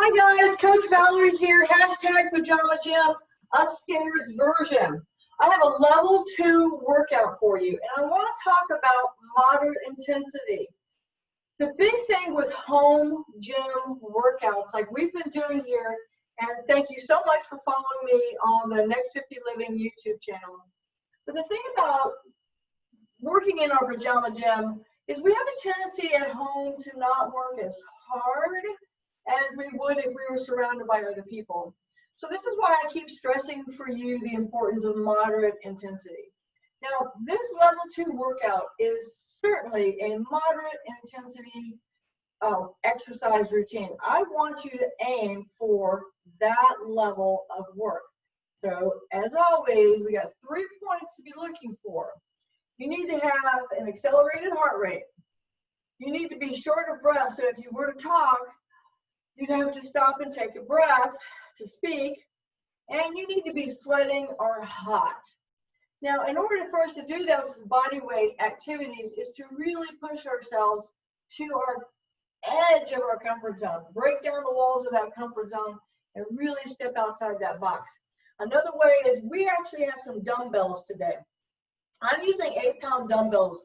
Hi guys, Coach Valerie here, hashtag Pajama Gym, upstairs version. I have a level 2 workout for you, and I want to talk about moderate intensity. The big thing with home gym workouts, like we've been doing here, and thank you so much for following me on the Next 50 Living YouTube channel. But the thing about working in our pajama gym is we have a tendency at home to not work as hard as we would if we were surrounded by other people. So this is why I keep stressing for you the importance of moderate intensity. Now, this level 2 workout is certainly a moderate intensity exercise routine. I want you to aim for that level of work. So as always, we got 3 points to be looking for. You need to have an accelerated heart rate. You need to be short of breath, so if you were to talk, you'd have to stop and take a breath to speak, and you need to be sweating or hot. Now, in order for us to do those body weight activities is to really push ourselves to our edge of our comfort zone, break down the walls of that comfort zone, and really step outside that box. Another way is we actually have some dumbbells today. I'm using 8-pound dumbbells.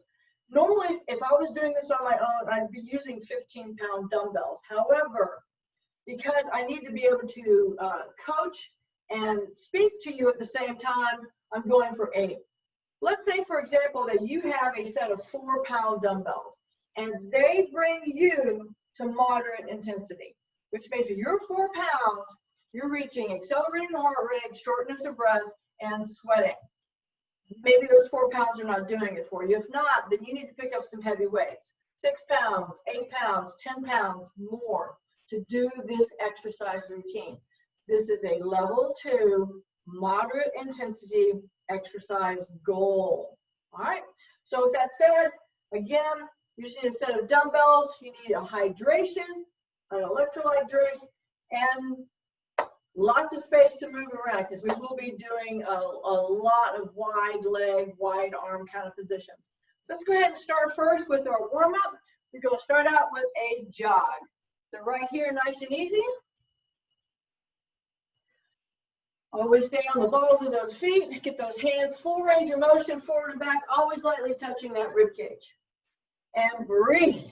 Normally, if I was doing this on my own, I'd be using 15-pound dumbbells. However, because I need to be able to coach and speak to you at the same time, I'm going for 8. Let's say, for example, that you have a set of 4-pound dumbbells, and they bring you to moderate intensity, which means if you're 4 pounds, you're reaching accelerated heart rate, shortness of breath, and sweating. Maybe those 4 pounds are not doing it for you. If not, then you need to pick up some heavy weights. 6 pounds, 8 pounds, 10 pounds more to do this exercise routine. This is a level 2 moderate intensity exercise goal. All right, so with that said, again, you just need a set of dumbbells, you need a hydration, an electrolyte drink, and lots of space to move around because we will be doing a lot of wide leg, wide arm kind of positions. Let's go ahead and start first with our warm-up. We're going to start out with a jog. So right here, nice and easy. Always stay on the balls of those feet. Get those hands full range of motion forward and back, always lightly touching that rib cage. And breathe.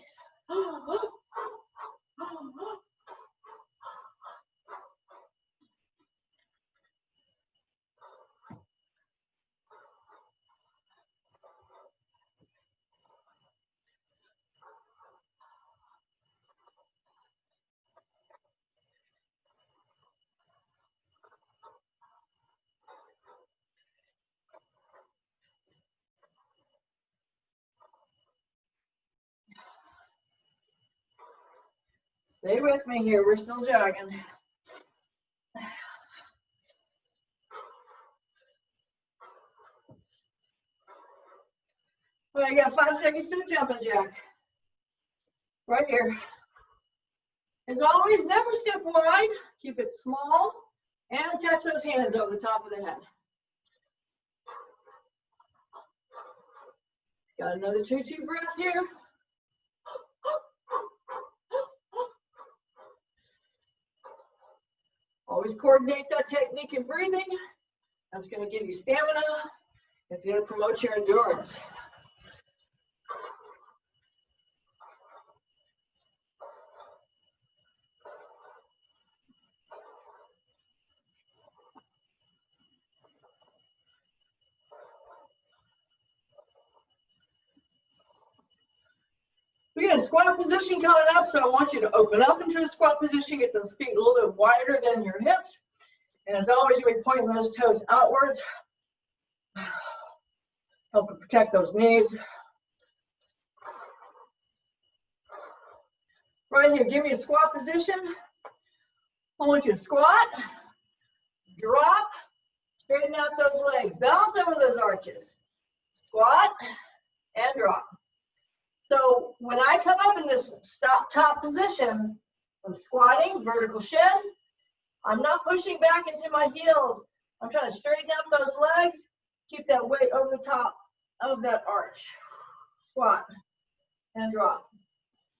Stay with me here, we're still jogging. All right, you got 5 seconds to a jumping jack. Right here. As always, never step wide, keep it small, and attach those hands over the top of the head. Got another 2 deep breath here. Always coordinate that technique in breathing. That's going to give you stamina. It's going to promote your endurance. We got a squat position coming up, so I want you to open up into a squat position, get those feet a little bit wider than your hips. And as always, you'll be pointing those toes outwards. Help to protect those knees. Right here, give me a squat position. I want you to squat, drop, straighten out those legs, balance over those arches. Squat and drop. So when I come up in this top position, I'm squatting, vertical shin. I'm not pushing back into my heels. I'm trying to straighten out those legs, keep that weight over the top of that arch. Squat and drop.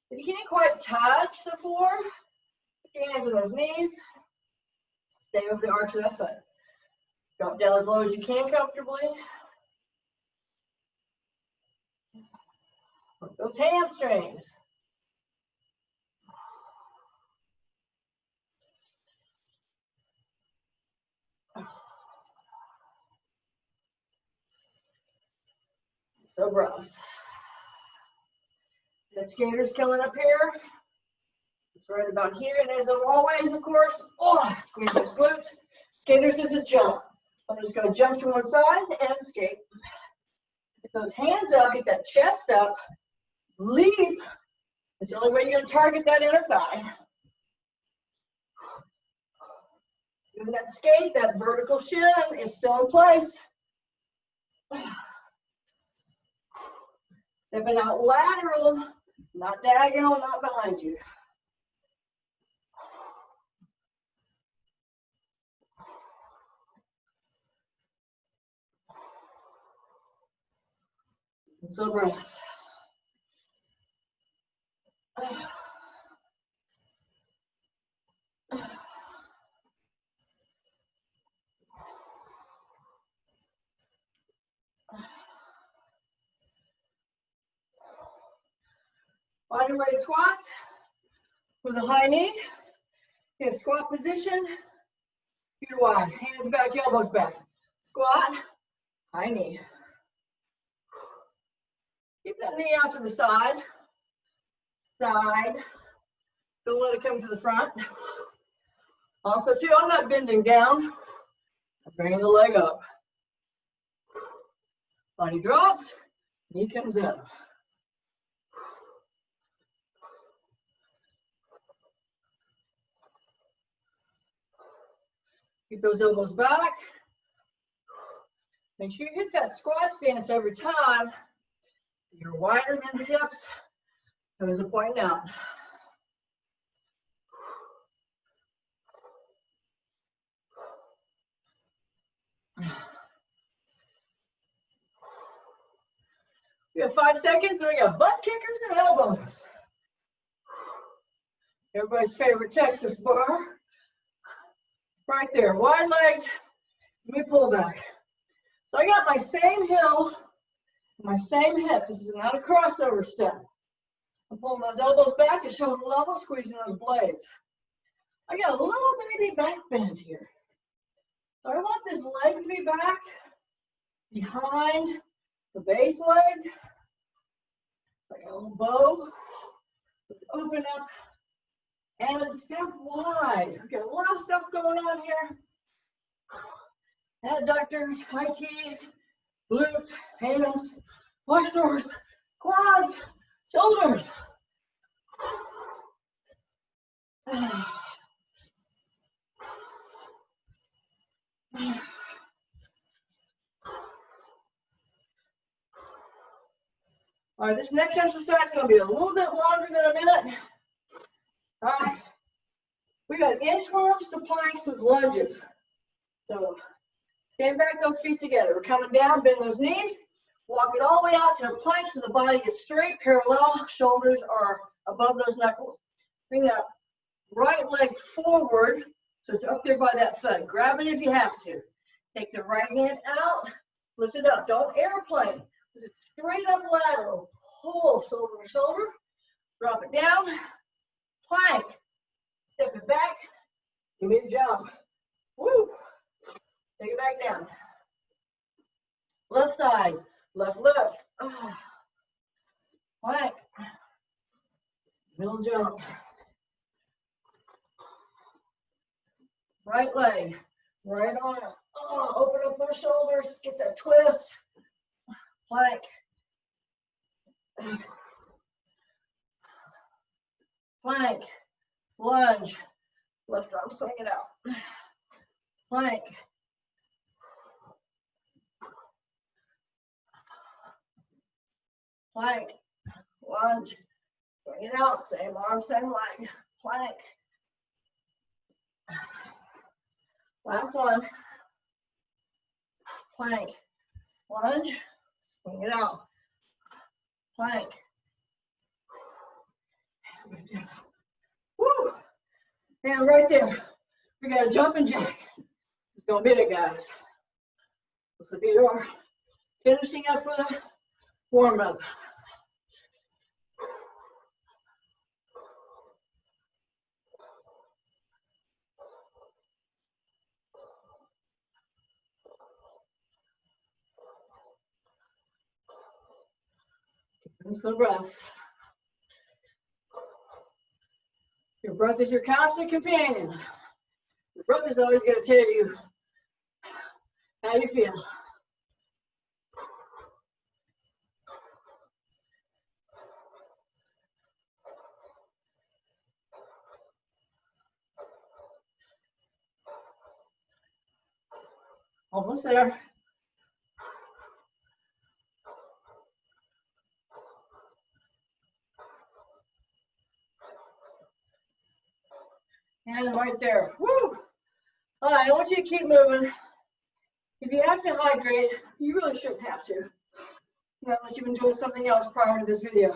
If you can't quite touch the floor, Your hands on those knees. Stay over the arch of that foot. Drop down as low as you can comfortably. Work those hamstrings. So gross. That skater's coming up here. It's right about here, and as always, of course, squeeze those glutes. Skaters is a jump. I'm just going to jump to one side and skate. Get those hands up, get that chest up, leap. It's the only way you're going to target that inner thigh. Doing that skate, that vertical shin is still in place. Stepping out lateral, not diagonal, not behind you. And so breath. Body weight squats with a high knee. In a squat position, feet wide, hands back, elbows back. Squat, high knee. Keep that knee out to the side. Side. Don't let it come to the front. Also, too, I'm not bending down. I'm bringing the leg up. Body drops, knee comes up. Keep those elbows back. Make sure you hit that squat stance every time. You're wider than the hips. Toes are pointing out. We have 5 seconds, and we got butt kickers and elbows. Everybody's favorite Texas bar. Right there, wide legs, let me pull back. So I got my same heel, my same hip. This is not a crossover step. I'm pulling those elbows back and shoulder level, squeezing those blades. I got a little baby back bend here. So I want this leg to be back behind the base leg, like a little bow. Open up and step wide. Okay, a lot of stuff going on here. Adductors, high tees, glutes, hams, flexors, quads, shoulders. All right, this next exercise is going to be a little bit longer than a minute. All right, we got inchworms to planks with lunges. So stand back, those feet together. We're coming down, bend those knees, walk it all the way out to a plank so the body is straight, parallel, shoulders are above those knuckles. Bring that right leg forward so it's up there by that foot. Grab it if you have to. Take the right hand out, lift it up. Don't airplane. Put it straight up lateral. Pull shoulder to shoulder. Drop it down. Plank. Step it back. Give me a jump. Woo. Take it back down. Left side. Left, left. Plank. Middle jump. Right leg. Right arm. Open up those shoulders. Get that twist. Plank. Plank. Lunge. Left arm, swing it out. Plank. Plank. Lunge. Swing it out. Same arm, same leg. Plank. Last one. Plank. Lunge. Swing it out. Plank. Woo! And right there, we got a jumping jack. It's gonna be it, guys. This will be your finishing up for the warm up. Slow breaths. Your breath is your constant companion. Your breath is always going to tell you how you feel. Almost there. And right there. Woo! All right, I want you to keep moving. If you have to hydrate, you really shouldn't have to, unless you've been doing something else prior to this video.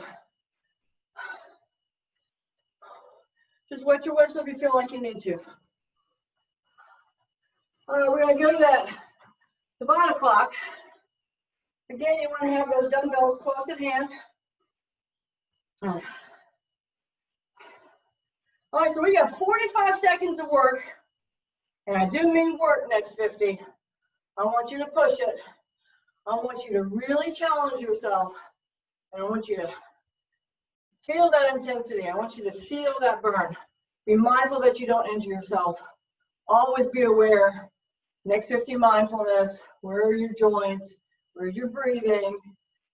Just wet your whistle if you feel like you need to. All right, we're going to go to that Tabata clock. Again, you want to have those dumbbells close at hand. All right, so we got 45 seconds of work, and I do mean work next 50. I want you to push it. I want you to really challenge yourself, and I want you to feel that intensity. I want you to feel that burn. Be mindful that you don't injure yourself. Always be aware. Next 50 mindfulness. Where are your joints? Where's your breathing?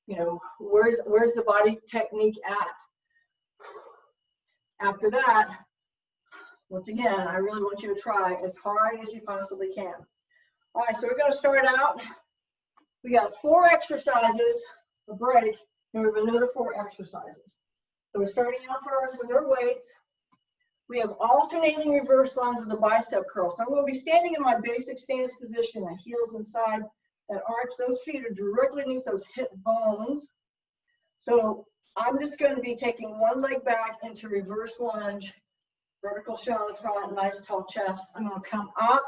You know, where's the body technique at? After that, once again, I really want you to try as hard as you possibly can. All right, so we're going to start out. We got 4 exercises, a break, and we have another 4 exercises. So we're starting out first with our weights. We have alternating reverse lunge with the bicep curl. So I'm going to be standing in my basic stance position, the heels inside that arch. Those feet are directly underneath those hip bones. So I'm just going to be taking one leg back into reverse lunge, vertical shell in the front, nice tall chest. I'm going to come up,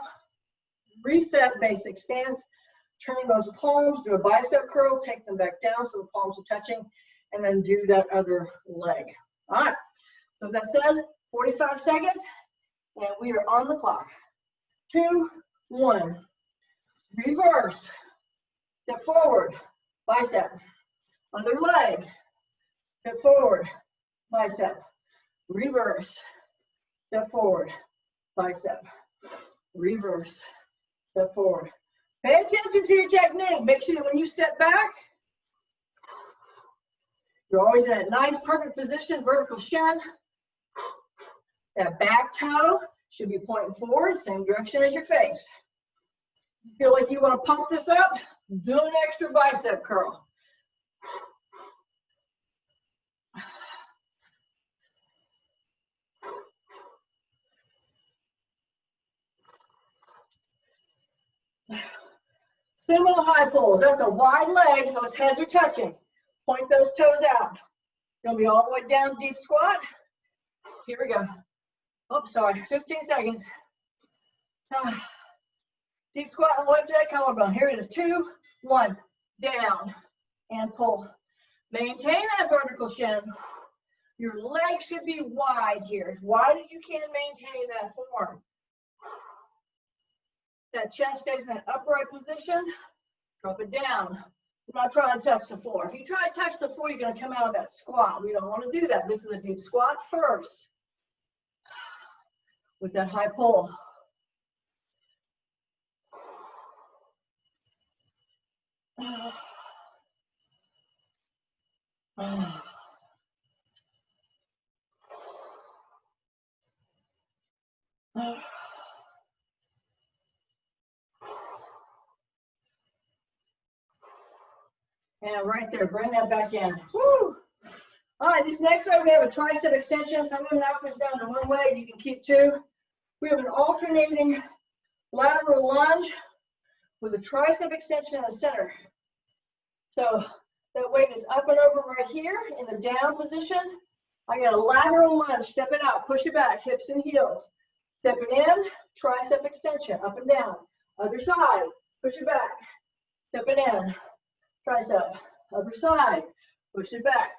reset basic stance, turn those palms, do a bicep curl, take them back down so the palms are touching, and then do that other leg. All right, so as I said, 45 seconds, and we are on the clock. 2, 1, reverse, step forward, bicep, other leg, step forward, bicep, reverse, step forward, bicep, reverse, step forward. Pay attention to your technique. Make sure that when you step back, you're always in that nice, perfect position, vertical shin. That back toe should be pointing forward, same direction as your face. You feel like you want to pump this up? Do an extra bicep curl. Sumo high pulls. That's a wide leg, those heads are touching. Point those toes out. Gonna be all the way down, deep squat. Here we go. Oh, sorry, 15 seconds. Deep squat all the way up to that collarbone. Here it is, 2, 1, down, and pull. Maintain that vertical shin. Your legs should be wide here, as wide as you can maintain that form. That chest stays in that upright position. Drop it down. I'm not trying to touch the floor. If you try to touch the floor, you're going to come out of that squat. We don't want to do that. This is a deep squat first with that high pull. And right there, bring that back in. Woo! All right, this next one, we have a tricep extension. So I'm going to knock this down to 1 leg. You can keep 2. We have an alternating lateral lunge with a tricep extension in the center. So that weight is up and over right here in the down position. I got a lateral lunge. Step it out, push it back, hips and heels. Stepping in, tricep extension, up and down. Other side, push it back. Stepping in, tricep. Other side, push it back.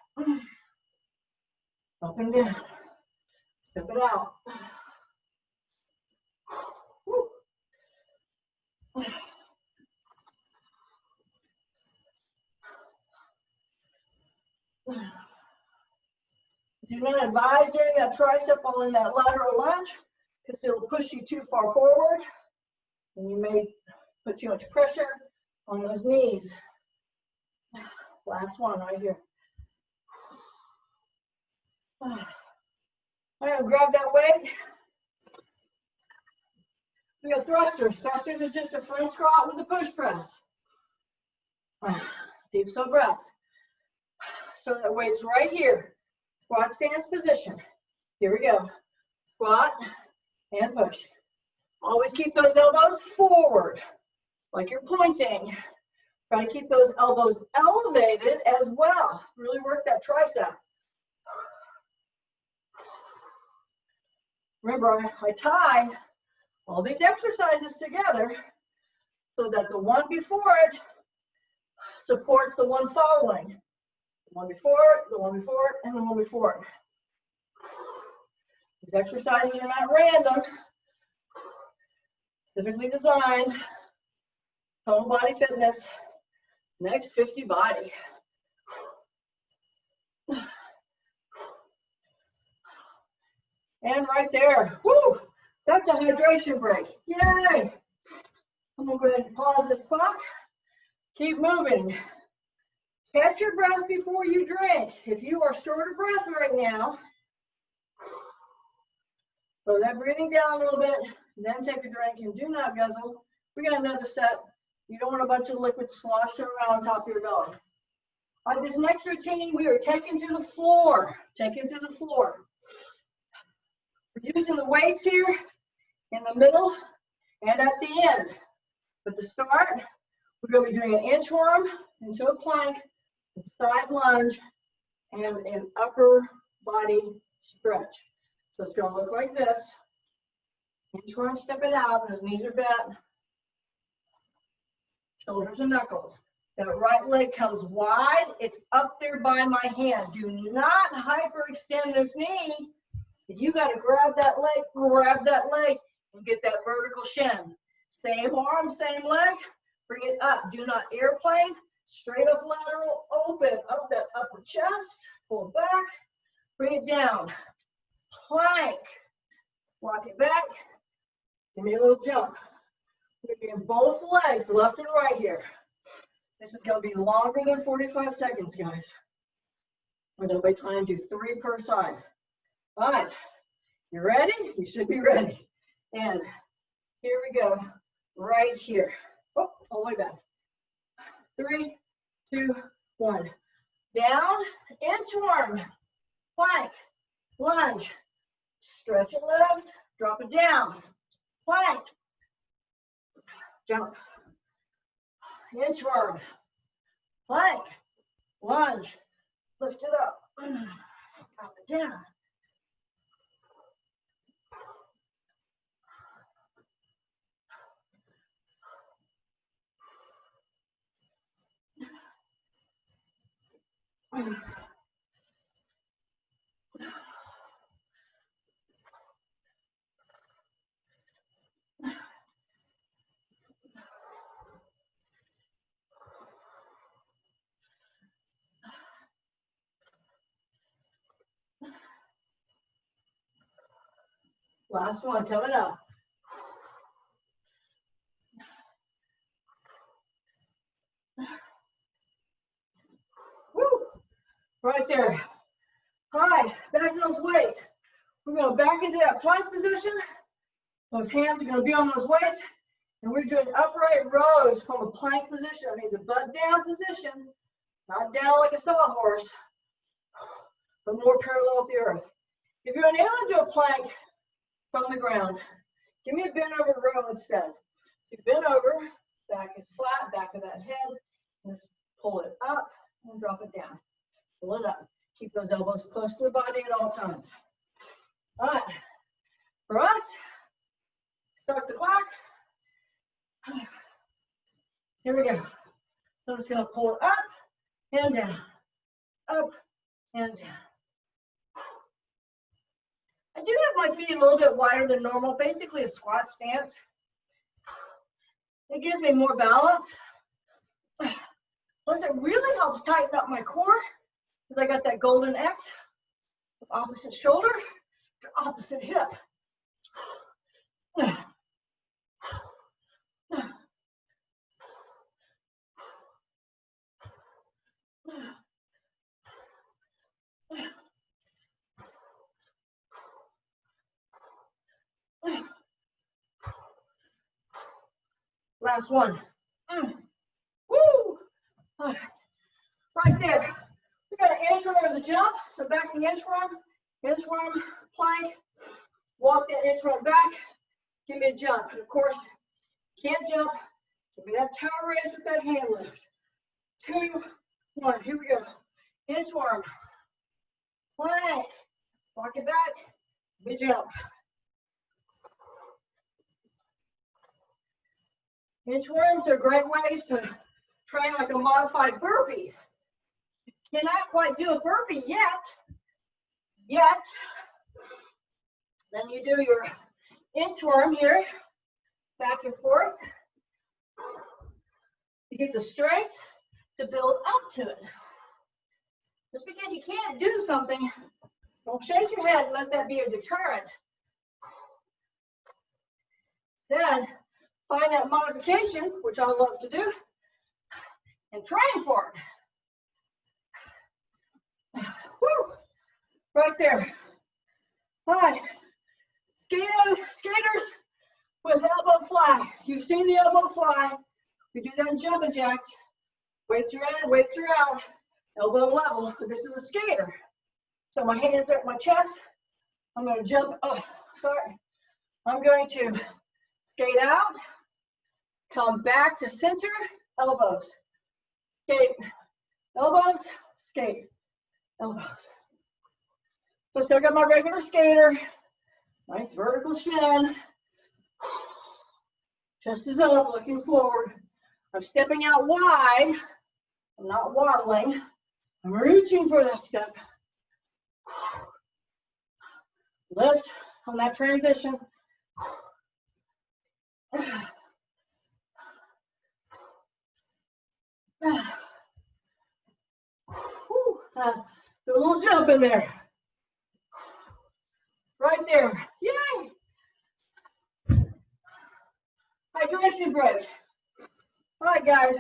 Up and down. Step it out. Woo. Do not advise doing that tricep while in that lateral lunge because it'll push you too far forward and you may put too much pressure on those knees. Last one right here. I'm going to grab that weight. We got thrusters. Thrusters is just a front squat with a push press. Deep slow breath. So that weight's right here. Squat stance position. Here we go. Squat and push. Always keep those elbows forward, like you're pointing. Try to keep those elbows elevated as well. Really work that tricep. Remember, I tie all these exercises together so that the one before it supports the one following. The one before it, the one before it, and the one before it. These exercises are not random. Specifically designed. Total body fitness. Next 50 body. And right there. Woo! That's a hydration break. Yay! I'm going to go ahead and pause this clock. Keep moving. Catch your breath before you drink. If you are short of breath right now, slow that breathing down a little bit, then take a drink and do not guzzle. We got another set. You don't want a bunch of liquid sloshing around on top of your belly. All right, this next routine, we are taking to the floor. Taking to the floor. We're using the weights here in the middle and at the end. But to start, we're going to be doing an inchworm into a plank, side lunge, and an upper body stretch. So it's going to look like this. Inchworm, step it out, those knees are bent. Shoulders and knuckles. That right leg comes wide. It's up there by my hand. Do not hyperextend this knee. If you got to grab that leg and get that vertical shin. Same arm, same leg. Bring it up. Do not airplane. Straight up lateral, open up that upper chest. Pull it back. Bring it down. Plank. Walk it back. Give me a little jump. We're doing both legs, left and right here. This is going to be longer than 45 seconds, guys. We're going to be trying to do 3 per side. All right. You ready? You should be ready. And here we go. Right here. Oh, all the way back. 3, 2, 1. Down, inchworm, plank, lunge, stretch it left, drop it down, plank, jump, inchworm, plank, lunge, lift it up, drop it down. Last one coming up. Woo! Right there. All right, back to those weights. We're going back into that plank position. Those hands are going to be on those weights. And we're doing upright rows from a plank position. That means a butt down position. Not down like a sawhorse, but more parallel with the earth. If you're unable to do a plank from the ground, give me a bent over row instead. You bend over, back is flat, back of that head. Just pull it up and drop it down. Pull it up. Keep those elbows close to the body at all times. All right. For us, Start the clock. Here we go. So I'm just going to pull it up and down, up and down. I do have my feet a little bit wider than normal, basically a squat stance. It gives me more balance. Plus, it really helps tighten up my core because I got that golden X of opposite shoulder to opposite hip. Last one. Woo! Right there. We got an inchworm of the jump. So back to the inchworm, plank. Walk that inchworm back. Give me a jump. And of course, can't jump. Give me that toe raise with that hand lift. 2, 1. Here we go. Inchworm. Plank. Walk it back. Give me a jump. Inchworms are great ways to train like a modified burpee. Cannot quite do a burpee yet. Then you do your inchworm here, back and forth. You get the strength to build up to it. Just because you can't do something, don't shake your head and let that be a deterrent. Then find that modification, which I love to do, and train for it. Woo! Right there. All right. Skaters with elbow fly. You've seen the elbow fly. We do that in jumping jacks. Weights are in, weights are out. Elbow level. But this is a skater. So my hands are at my chest. I'm going to jump. Oh, sorry. I'm going to skate out. Come back to center, elbows, skate, elbows, skate, elbows. So still got my regular skater, nice vertical shin, chest is up, looking forward. I'm stepping out wide, I'm not waddling, I'm reaching for that step. Lift on that transition. Do a little jump in there. Right there. Yay! Hydration break. All right, guys.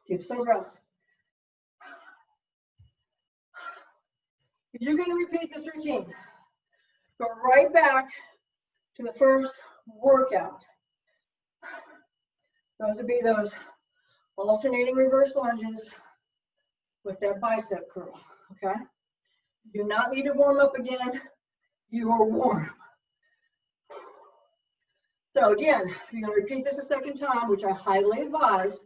Take some breaths. If you're going to repeat this routine, go right back to the first workout. Those would be those alternating reverse lunges with that bicep curl, okay? You do not need to warm up again. You are warm. So again, you're going to repeat this a second time, which I highly advise.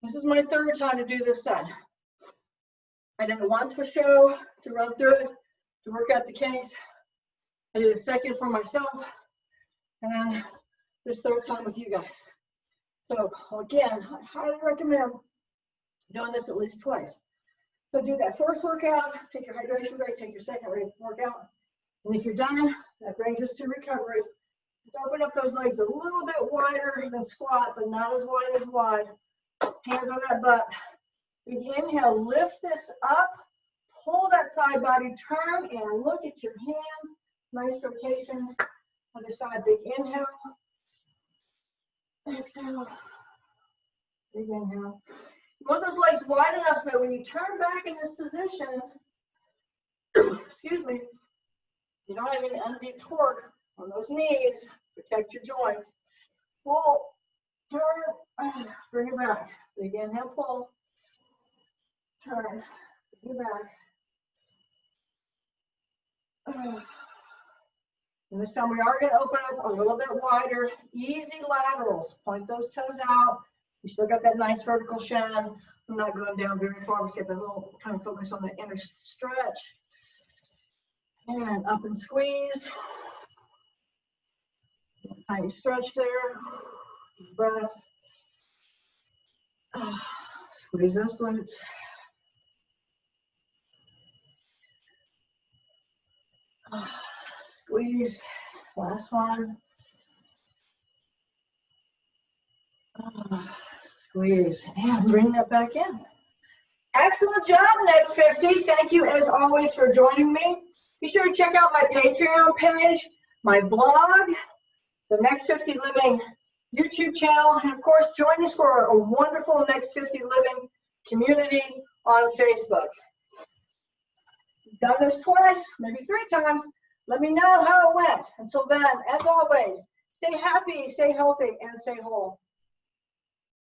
This is my third time to do this set. I did it once for show, to run through it, to work out the kinks. I did a second for myself, and then this third time with you guys. So again, I highly recommend doing this at least twice. So do that first workout, take your hydration break, take your second workout. And if you're done, that brings us to recovery. Let's open up those legs a little bit wider than squat, but not as wide as wide. Hands on that butt. Big inhale, lift this up, pull that side body, turn and look at your hand. Nice rotation on the side. Big inhale. Exhale. Big inhale. You want those legs wide enough so that when you turn back in this position, excuse me, you don't have any undue torque on those knees. Protect your joints. Pull, turn, bring it back. Big inhale, pull, turn, bring it back. And this time we are going to open up a little bit wider. Easy laterals. Point those toes out. You still got that nice vertical shin. I'm not going down very far. I'm just get a little kind of focus on the inner stretch. And up and squeeze. Tiny stretch there. Deep breaths. Squeeze those glutes. Squeeze. Last one. Squeeze. And bring that back in. Excellent job, Next 50. Thank you, as always, for joining me. Be sure to check out my Patreon page, my blog, the Next 50 Living YouTube channel, and of course, join us for a wonderful Next 50 Living community on Facebook. Done this twice, maybe 3 times. Let me know how it went. Until then, as always, stay happy, stay healthy, and stay whole.